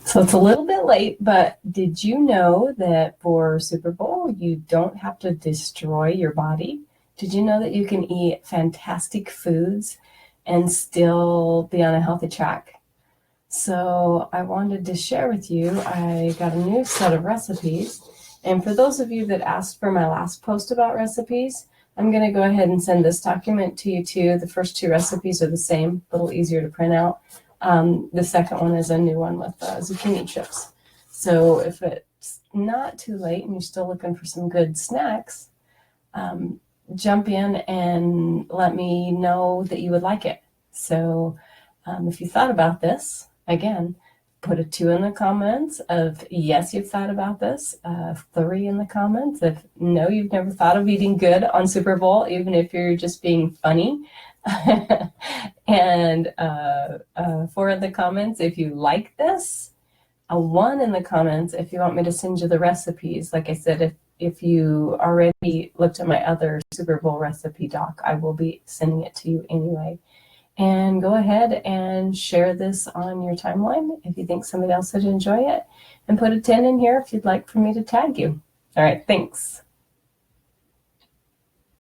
So it's a little bit late, but did you know that for Super Bowl, you don't have to destroy your body? Did you know that you can eat fantastic foods and still be on a healthy track? So I wanted to share with you, I got a new set of recipes. And for those of you that asked for my last post about recipes, I'm going to go ahead and send this document to you too. The first two recipes are the same, a little easier to print out. The second one is a new one with zucchini chips. So if it's not too late and you're still looking for some good snacks, jump in and let me know that you would like it. So if you thought about this, again, put a 2 in the comments of yes, you've thought about this, 3 in the comments of no, you've never thought of eating good on Super Bowl, even if you're just being funny. And 4 in the comments if you like this, a 1 in the comments if you want me to send you the recipes. Like I said, if you already looked at my other Super Bowl recipe doc, I will be sending it to you anyway. And go ahead and share this on your timeline if you think somebody else would enjoy it, and put a 10 in here if you'd like for me to tag you. All right, thanks.